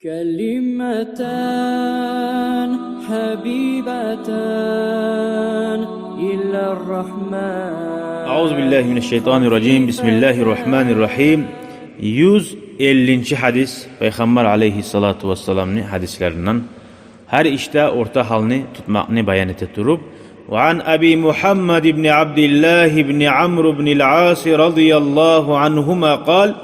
كلمتان حبيبتان إلى الرحمن أعوذ بالله من الشيطان الرجيم بسم الله الرحمن الرحيم 150. hadis Peygamber aleyhissalatu vesselam'ın hadislerinden her işte orta halini tutmakını bayan ete durup وعن أبي محمد بن عبد الله بن عمرو بن العاص رضي الله عنهما قال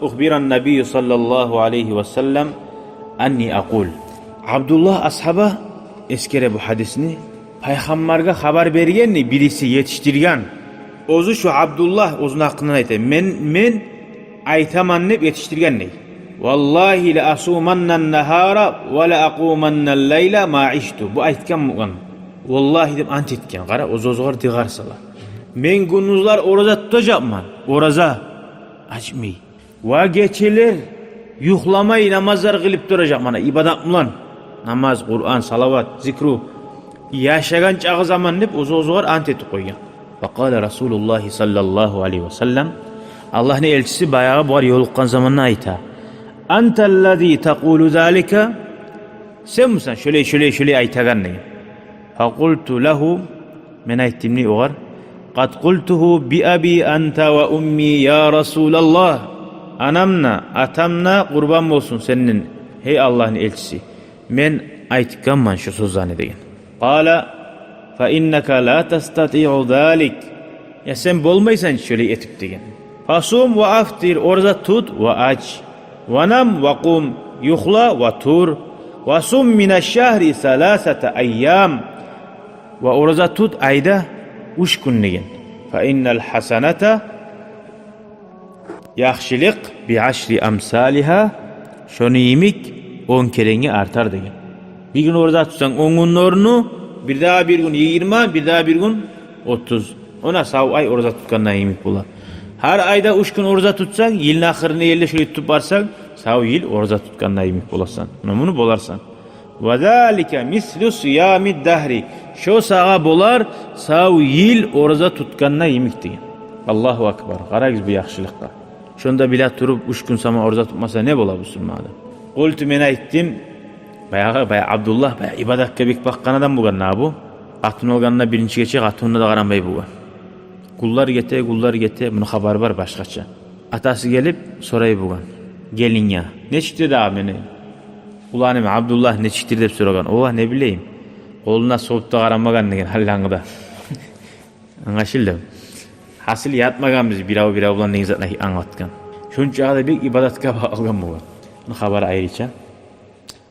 أخبر النبي صلى الله عليه وسلم أني أقول Abdullah ashaba eskere bu hadisini Peygamber'e haber bergenni birisi yetiştirgen. Ozu şu Abdullah ozun hakkından aytay. Men aytaman nep yetiştirgen ney. Vallahi la asumannan nahara ve la aqumannal leyla ma iştu. Bu aytkan muğan. Vallahi dep ant etken. Qara ozozgar digarsala. Men gündüzler oraza tutacakman. Oraza açmay. Va geçeler yuhlamay namazlar kılıp duracak mana ibadat mılan. Namaz, Kur'an, salavat, zikru. Yaşagan çağı zaman nep ozozgar ant etip koygan. Faqala Rasulullah sallallahu aleyhi ve sellem Allah'ın elçisi bayağı var yoluqqan zamanına ayta. Antellezî tekûlu zâlike sen misin şöyle aytagan ne? Faqultu lehu men ayttim ne oğar? Qad qultuhu bi abi anta ve ummi ya Resulallah. Anamna, atamna kurban olsun senin. Hey Allah'ın elçisi. Men aytganman şu sözlerini deyin. Qala fa innaka la tastati'u zâlik. Ya sen bolmaysan şöyle etip deyin. Fasum ve aftir orza tut ve aç. Ve nam ve kum yuhla ve tur. Ve sum mineşşehri selasete ayyam. Ve orza tut ayda 3 gün deyin. Fa innel hasenete yaxşilik bi aşri amsaliha. Şunu yemik 10 kerenge artar deyin. Bir gün orza tutsan 10 gün orunu bir daha bir gün 20, bir daha bir gün 30. Ona sav ay orza tutkandan yemik bular. Her ayda 3 gün orza tutsan, yılın ahırını yerle şöyle tutup barsan, sav yıl orza tutkandan yemik bularsan. Bunu bolarsan. Ve zâlike mislu siyâmid dahri. Şu sağa bolar, sav yıl orza tutkandan yemik deyin. Allahu akbar. Qaragız bu yaxşılıkka. Şunda bile turup 3 gün sama orza tutmasa ne bola bu sürmada? Qultu men aytdim. Bayağı Abdullah bayağı ibadatga bek bakkan adam bugan na bu. Atın olganına birinci geçe atınına da qaranbay bugan. Kullar gete bunu haber var başkaça. Atası gelip sorayı bugan. Gelin ya. Ne çıktı da meni? Ulanım Abdullah ne çıktı dep soragan. Ola ne bileyim. Koluna soğup da qaranmagan degen hallangıda. Anlaşıldı. Hasil yatmagan biz birav bilan ne zatna anlatgan. Şuncha da bir ibadatga algan bugan. Bunu haber ayrıca.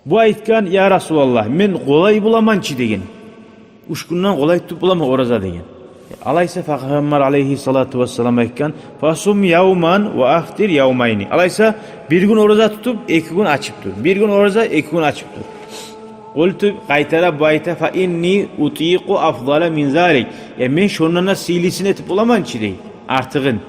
Bu aytgan ya Resulallah men kolay bulamançı degen. 3 günden kolay tutup bulama oraza degen. Alaysa Peygamber aleyhissalatu vesselam aytgan fasum yawman ve aftir yawmayni. Alaysa bir gün oraza tutup 2 gün açıp dur. Bir gün oraza 2 gün açıp dur. Qultu qaytara bu ayta fa inni utiqu afdala min zalik. Men şonuna silisini etip bulamançı dey. Artığın.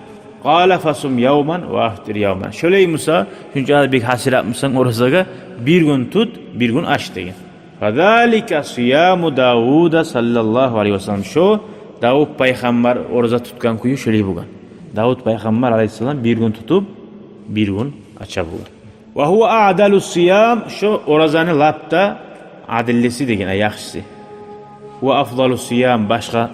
Qala fasum yawman ve aftir yawman. Şöyle Musa çünkü bir hasir yapmışsan orazaga bir gün tut, bir gün aç degen. Fazalika siyamu Davud sallallahu aleyhi ve sellem. Şu Davud peygamber orza tutkan kuyu şöyle bugan. Davud peygamber aleyhisselam bir gün tutup bir gün aça bugan. Ve huve a'dalus siyam. Şu orazanı lapta adillesi degen yaxşısı. Ve afdalus siyam başka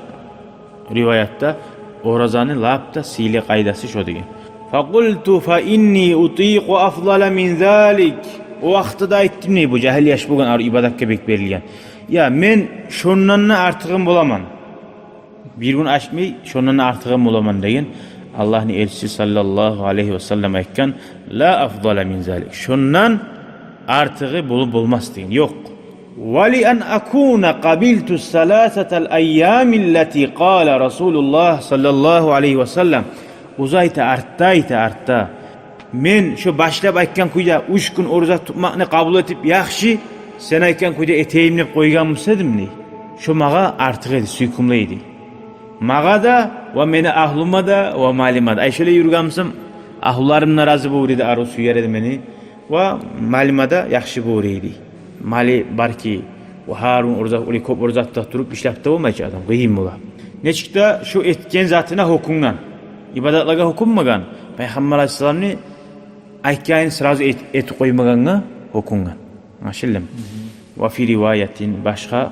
rivayatta orazanı lapta sile qaydası şu degen. Faqultu fa inni utiqu afdala min zalik. O vaqtida aytdim ne bu jahil yaş bugan ar ibadatga bek berilgan. Ya men şondan artığım bolaman. Bir gün açmay şondan artığım bolaman degen Allah'ın elçisi sallallahu aleyhi ve sellem aytgan la afdala min zalik. Şondan artığı bulmaz degen. Yok. Ve li an akuna qabiltu salasatal ayyamillati qala Rasulullah sallallahu aleyhi ve sellem uzayta artta. Men şu başlap aytgan kuyda 3 gün orza tutmakni qabul etip yaxşı sen aytgan kuyda eteyimni qo'yganmisidim ne? Şu maga artıq edi, suykumlaydı. Maga da ve meni ahluma da ve malima da. Ay şöyle yurganmısam ahlularım narazı bo'ldi, aro suyar edi meni ve malima da yaxşı bo'ldi. Mali barki ve Harun orza uli ko'p orzatda turib ishlabda bo'lmaychi adam, qiyin bo'ladi. Nechikda şu etken zatına hukumdan, ibadatlarga hukummagan. Peygamber aleyhisselamni aytgan sırası et qo'ymaganga okungan. Anlaşıldı? Ve fi rivayetin başka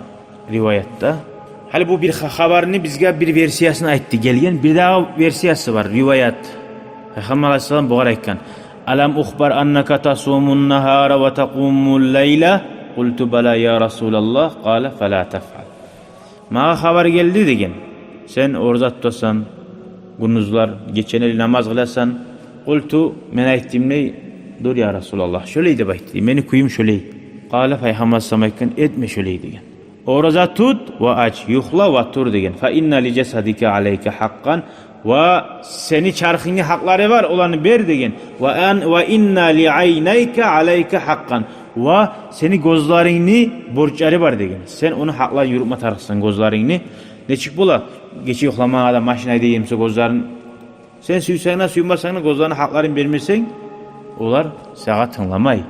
rivayatta. Hali bu bir haberini bizge bir versiyasını aytdı gelgen. Bir daha versiyası var rivayet. Peygamber Aleyhisselam bu aytkan. Alam ukhbar annaka tasumun nahara ve taqumul leyla. Qultu bala ya Resulallah. Qala fela tef'al. Mağa haber geldi degen. Sen orza tutasan, gündüzler geçeneli namaz kılasan. Qultu men aytdim ne? Dur ya Resulallah. Şöyleydi baytı. Meni kuyum şöyley. Qala Peygamber Aleyhisselam aytkan etme şöyley degen. Orza tut ve aç, yuhla ve tur degen. Fa inna li cesadike aleyke hakkan. Ve seni çarkını hakları var olanı ber degen. Ve inna li aynayke aleyke hakkan. Ve seni gözlerini borçları var degen. Sen onu hakla yürütme tarıksın gözlerini. Ne çık bula? Geçi yoklama da maşinayı deyimse gözlerin. Sen süysene suymasana gözlerine haklarını vermirsen olar sana tınlamay.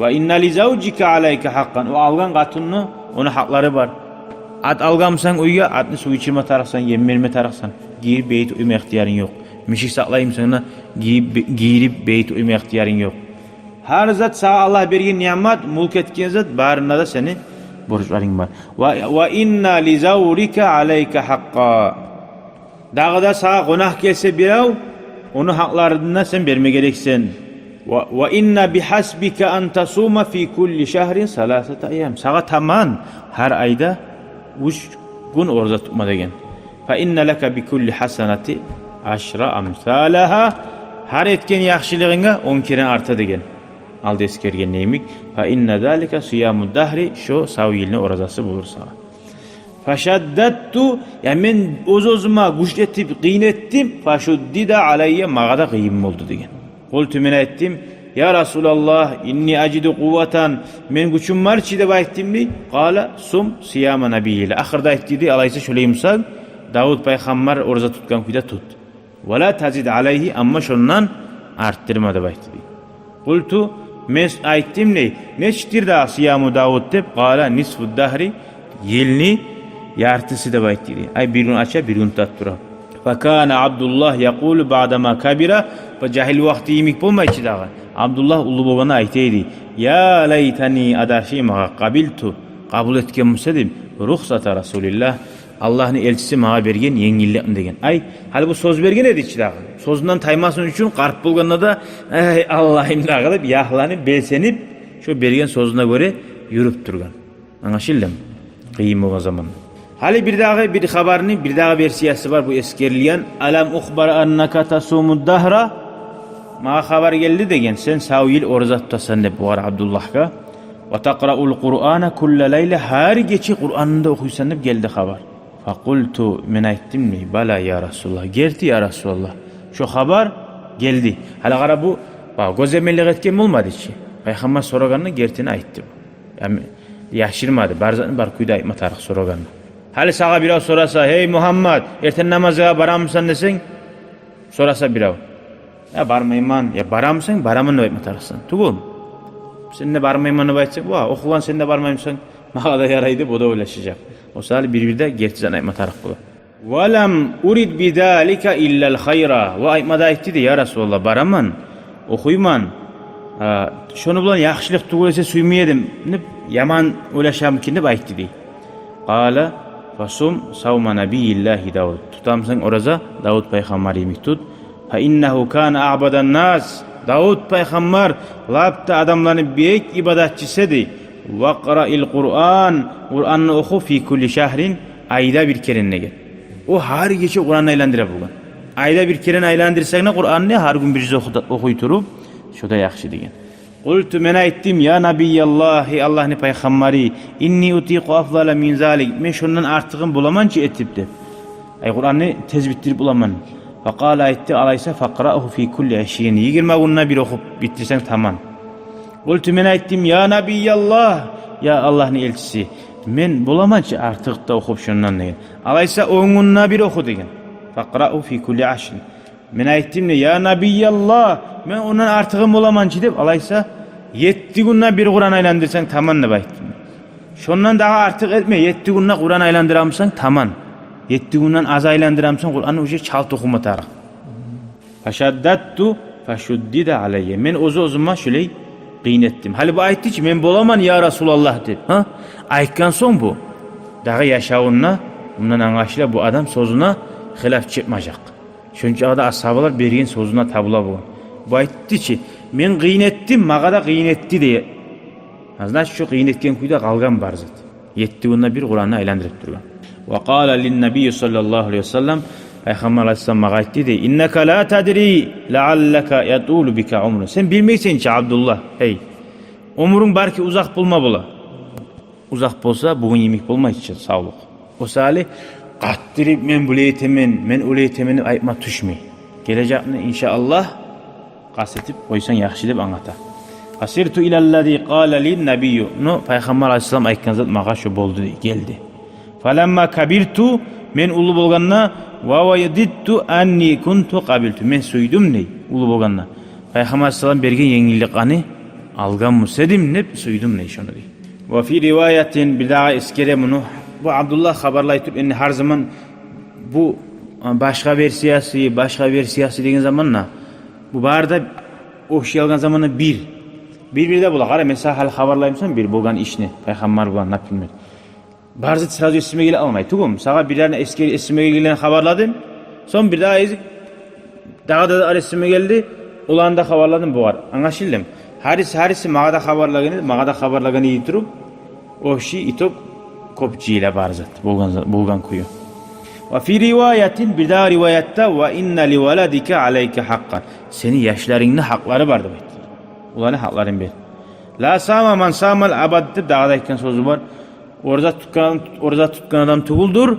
Ve inna li zavcike aleyke hakkan. O algan katını onun hakları var. At algamsan uyuya, atını su içirme tarıksan, yem verme tarıksan. Giyirip beyt uyuma ihtiyarın yok. Mişik saklayayım sana, giyirip beyt uyuma ihtiyarın yok. Her zat sana Allah bergen nimet, mulk etken zat, barında da senin borçların var. Ve inna li zavrike aleyke hakka. Dağda sana günah gelse birav, onu haklarından sen verme gereksen. Ve inna bihasbike an tasuma fi kulli şehrin salasata ayyam. Sana tamam her ayda 3 gün orza tutma degen. Fa inna laka bi kulli hasanati aşra amsalaha. Her etken yaxşılığına 10 kere arta degen. Aldı eskergen neymek? Fa inna zalika siyamud dahri. Şu savyilne orazası bulur sana. Faşaddattu, ya men özüme güçletip qiynettim. Faşuddida aleyye mağada qiyim oldu degen. Qultu men ettim. Ya Resulallah inni acidu kuvvatan men güçüm var çi deb aytdimdi. Qala sum siyama nabiyile. Ahirda aytdi alaysa şöyleyimsan Davud peygamber orza tutgan kuyda tut. Ve la tazid aleyhi amma şondan arttırma deb aytdi. Qultu men aytdim ne çtirda siyamu Davud deb qala nisfud dahri yelni yartısı deb aytdi. Ay bir gün aça bir gün tattura. Fakana Abdullah yaqulu ba'dama kabira ve cahil vakti yemek bulmayçı dağı. Abdullah ulu babana aytaydı. Ya laytani adaşi mağa qabiltu. Kabul etken dedim. Ruhsata Resulillah. Allah'ın elçisi mağa bergen yengillik degen. Ay hali bu söz bergen edi içi dağı. Sözünden taymasın üçün qarp bulganda da Allah'ım dağı deb yahlanıp belsenip şu bergen sözüne göre yürüp durgan. Anlaşıldı mı? Kıyım o zaman. Hali bir haberini bir daha versiyası var bu eskerliyen. Alam ukhbar annaka tasumud dahra. Mağa haber geldi degen sen savyil orza tutasan deb var Abdullah'a. Ve taqra'ul Kur'ana kulle leyle her gece Kur'an'da okuysan deb geldi haber. Fakultu men aytdim mi? Bala ya Resulullah. Gerti ya Resulullah. Şu haber geldi. Hala qara bu gözemellik etken olmadı ki. Peygamber soraganını gertini aytdı. Yani yaşırmadı. Barzatını bar kuyda aytma tarix soraganını. Hali sağa biraz sorasa, hey Muhammed, erten namaza baramsan desen, sorasa biraz. Ya barmayman, ya baramsan, baramını aytma tarixsan. Tugum. Sen de barmaymanı aytsan, okulan sen de barmayımsan, mağa da yaraydı, bu da ulaşacak. O sahali bir gertizan aytma tarix bu. Velam urid bidalika illal hayra. Ve aytmada aytdı ya Resulullah, baraman, okuyman. Şunu bulan yaxşılık tuğulese suymayedim. Yaman ulaşamkin deb aytdı deydi. Qala fasum savma nabiyillahi Davud. Tutamsan oraza Davud peygamber yemek tut. Fa innehu kana a'badan nas. Davud peygamber labda adamlarını büyük ibadatçısıydı. Ve qara'il Kur'an. Kur'an'ı oku fi kulli şehrin ayda bir kere gel. O her gece Kur'an'ı aylandıra bulgan. Ayda bir kere aylandırsak Kur'an'ı her gün bir okuyturup şu da yaxşı degen. Qultu men aytdim ya Nabiyallahi Allah'ın peygamberi inni utiqu afdala min zalik. Men şundan artığın bulamançı etip de. Ay Kur'an'ı tez bitirip bulaman. Faqala aytti alaysa faqra'uhu fi kulli 20 günna bir okup bitirsen tamam. Qultu men aytdim ya Nabiyallah ya Allah'ın elçisi men bulamançı artıq da okup şundan degen. Alaysa 10 günna bir oku degen. Faqra'uhu fi kulli 10. Men aytdim ya Nabiyallah men ondan artığım bulamançı deb alaysa 7 günden bir Kur'an aylandırsan tamam deb aytdim. Şondan daha artık etme 7 günden Kur'an aylandıramsan tamam. 7 günden az aylandıramsan Kur'an'ı uje çalt okuma tarix. Faşaddattu faşuddida aleyye. Men özüme şöyle qiynetdim. Hali bu aytdı ki, men bolaman ya Rasulullah deb. Ha? Aytgan soň bu dağı yaşawyna bundan angaşyla bu adam sözüne hilaf çıkmayacak. Şonça da ashabalar bergen sözüne tabula bu. Bu aytdı ki, men qiynetdim, maga da qiynetdi diye. Значит, şu qiynetken kuyda qalgan bar zat. 7 günde bir Kur'an'ı aylandırıp durgan. Ve qala lin-nabiy sallallahu aleyhi ve sellem Peygamber Aleyhisselam maga aytdı de, innaka la tadri la'allaka yatulu bika umru. Sen bilmeysen ki Abdullah, hey. Umrun barki uzak bulma bola. Uzak bolsa bugün yemek bolmay içe sağlık. O sali qattırıp men buleytemen, men uleytemen aytma düşmey. Gelecekni inşallah qasetip koysan yaxşı dep anlata. Asirtu ilallazi qala lin-nabiy. No Peygamber Aleyhisselam aytgan zat maga şu boldu geldi. Falamma kabirtu men ulu bolganna wa wayadittu anni kuntu qabiltu. Men suydum ne ulu bolganna. Peygamber Aleyhisselam bergen yengillik ani algan musedim ne suydum ne şonu dey. Ve fi rivayetin bir daha iskere bunu. Bu Abdullah haberlayıp eni her zaman bu başka versiyası degen zamanla bu barda oxşalgan zamanı bir de bula. Qara mesela hal haberlayımsan bir bolgan işni Peygamber bu anlap bilmedi. Barzı sadece esime gele almay. Tugum sağa birlerine eski esime gelen haberladım. Son bir daha ezik da esime geldi. Olanda haberladım bu var. Anlaşıldım. Harisi mağa da haberlagını yitirup o şey itop kopçuyla barzat bulgan kuyu. Ve fi rivayetin bir daha rivayette ve inna li veladike aleyke hakkan. Senin yaşlarının hakları vardı bu. Ulanı hakların bir. La sama man samal abad deb dağdayken sözü var. Orada tutkan adam tuguldur.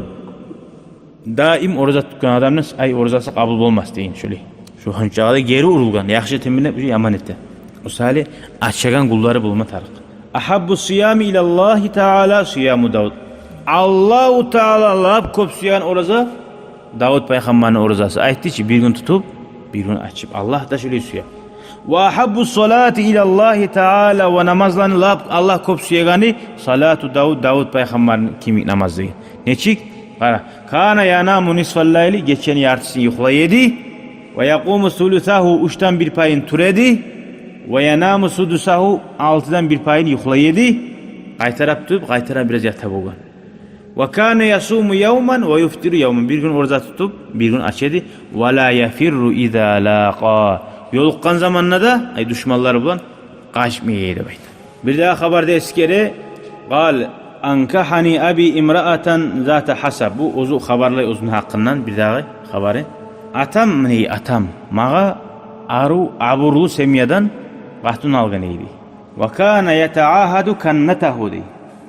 Daim orada tutkan adamın ay orzası kabul olmaz deyin şöyle. Şu hançağda geri urulgan. Yaxşı teminle bir yaman etti. O sali açagan kulları bulma tarık. Ahabbu siyami ilallahi Teala siyamu Davud. Allahu Teala lab kop siyan orada Davud peygamberin orzası. Aytdı ki bir gün tutup bir gün açıp Allah da şöyle suya. Ve ahabbu salati ilallahi Teala ve namazlarını lab Allah kop siyagani salatu Davud peygamberin kimik namazı. Neçik? Kana yanamu nisfal layli geçen yartısı yuhlayedi. Ve yaqumu sulusahu uçtan bir payın turedi. Ve yanamu sudusahu altıdan bir payın yuhlayedi. Qaytarap tutup qaytara biraz yata bolgan. Ve kana yasumu yawman ve yuftiru yawman. Bir gün orada tutup bir gün açedi. Ve la yafirru iza laqa. Yoluqqan zamanla da ay düşmanları bulan qaçmaydı bayt. Bir daha haberde eskere qal ankahani abi imra'atan zata hasab. Bu ozu haberlay uzun hakkından bir daha haberi. Atam mağa aburlu semiyadan qahtun algan idi. Ve kana yetaahadu kannatahu dey.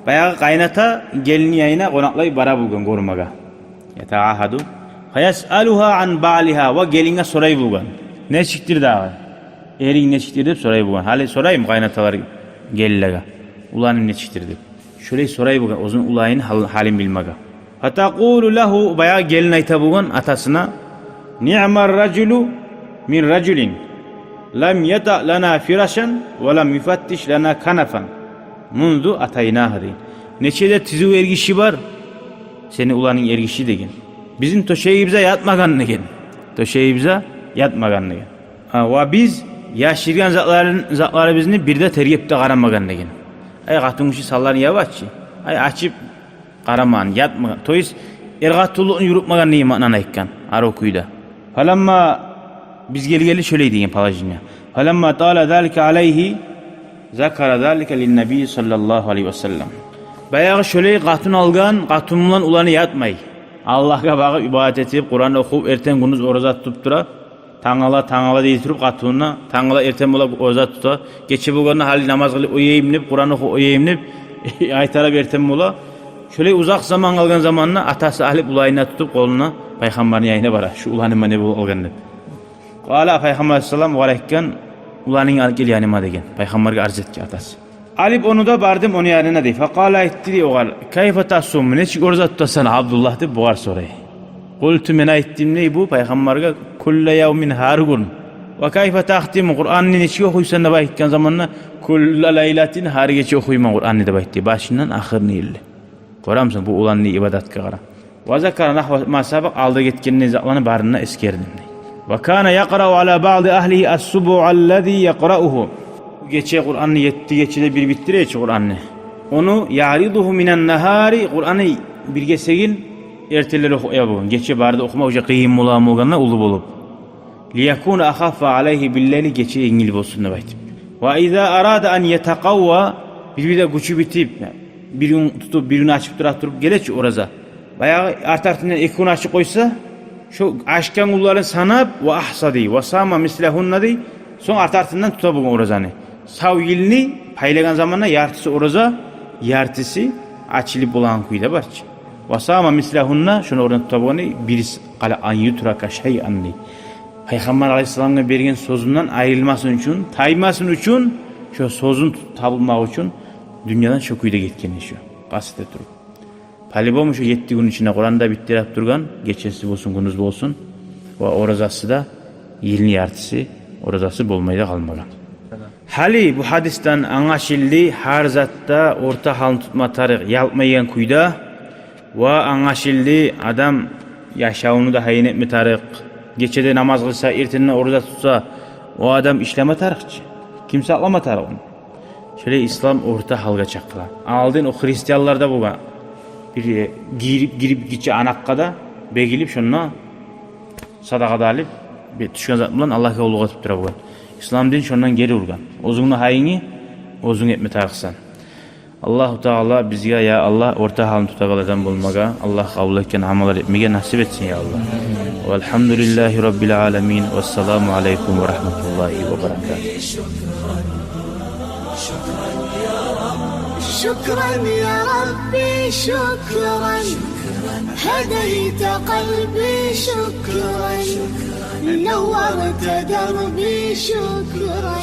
Bayağı qaynata gelini yayına qonaklay bara bulgan gorumaga. Yetaahadu fayasaluha an ba'liha ve gelinga soray bulgan. Ne çıktır dağı? Erin ne çıktır dep soray bulgan. Hali sorayım qaynatalar gellilega. Ulanım ne çıktır dep. Şöyle soray bulgan uzun ulayın halin bilmaga. Fataqulu lahu bayağı gelin ayta bulgan atasına ni'mar raculu min raculin lam yata lana firashan ve lam yufattish lana kanafan mundu ataynahu deyin. Neçede tizu ergişi var. Seni ulanın ergişi degen. Bizim toşeyimize yatmaganını gen. Toşeyimize yatmaganını gen. Ve biz yaşırgan zatları bizni bir de tergipte qaramaganını gen. Ay qatunguşi sallarını yavaşçı. Ay açıp qaraman yatmagan. Toyis ergatulluğunu yurupmaganını imanan aytkan. Ar okuyda. Falamma biz geli şöyle deyin palajinya. Falamma taala zalika aleyhi zakara zalika lin-nabi sallallahu aleyhi ve sellem. Bayağı şöyle qatun algan, qatunlan ulanı yatmay. Allah'a bağı ibadet edip Kur'an okup erten gündüz oruza tutup tura. Tangala deytirip qatunna, tangala erten bola oruza tuta. Geçe bulganna hali namaz kılıp oyeyimlep, Kur'an oku oyeyimlep aytara erten bola. Şöyle uzak zaman algan zamanla atası alıp ulayına tutup koluna Peygamberin yayına bara. Şu ulanı mane bul algan dep. Qala Peygamber sallam varaykan ulanın alıp gel yanıma degen. Peygamberge arz etki atası. Alıp onu da bardım onu yanına dey. Faqala etti dey oğal. Kayfa tasum? Neçik orza tutasan Abdullah dep boğar soray. Qultu men ayttim ney bu Peygamberge kulle yevmin hargun. Ve kayfa tahtim Kur'an'ı neçik okuysan da baytkan zamanla kulle laylatin har geçe okuyman Kur'an'ı da baytti. Başından ahırını illi. Koramsın bu ulanni ibadatga qara. Ve zakara nahva ma sabaq alda getkenini zaqlany barına eskerdim. Ve kana yaqra'u ala ba'di ahlihi as-subu allazi yaqra'uhu. Geçe Kur'an'ı 7 geçede bir bittire Kur'an'ı. Onu yariduhu minen nahari Kur'an'ı bir geçegin erteleri okuya bugün. Geçe barda okuma hoca kıyım mulam olganla ulu bolup. Liyakuna ahaffa aleyhi billeli geçe ingil bolsun baytip. Ve iza arada an yetakavva bir de gücü bitip bir gün tutup bir gün açıp durup geleç oraza. Bayağı artartından 2 gün açık koysa şu aşkan kulların sanap ve ahsadi ve sama mislehunna dey son artartından tutabın orazanı. Sav yilini paylagan zamanla yartısı oraza yartısı açılıp olan kuyda barç. Ve sama mislehunna şunu oradan tutabını birisi kala an yutraka şey anli. Peygamber Aleyhisselam'a bergen sözünden ayrılmasın için, taymasın için, şu sözün tabılmak için dünyadan çok kuyda gitken şu. Basit durup. Palibom şu 7 gün içinde Kur'an'da bittirip durgan, geçesi olsun, günüz olsun. Ve orazası da yılın yartısı, orazası bolmayda kalmagan. Hali bu hadisten anlaşıldı, her zatta orta halini tutma tarih yapmayan kuyda ve anlaşıldı adam yaşamını da hayin etme tarih. Geçede namaz kılsa, ertene orada tutsa o adam işleme tarihçi. Kimse aklama tarih onu. Şöyle İslam orta halga çakılan. Aldın o Hristiyanlarda bu var. Bir girip gitçe anakkada begilip şununla sadakada alıp bir düşkan zat bulan Allah'a yolu atıp dura bu. İslam din şundan geri urgan. Ozunlu hayini ozun etme tarihsan. Allahu Teala bizge ya Allah orta halini tutagalardan bulmaga, Allah kabul etken amalar etmege nasip etsin ya Allah. Velhamdülillahi Rabbil alemin. Vesselamu aleyküm ve rahmetullahi ve berekatuhu. شكرا يا ربي شكرا هديت قلبي شكرا نورت دربي شكرا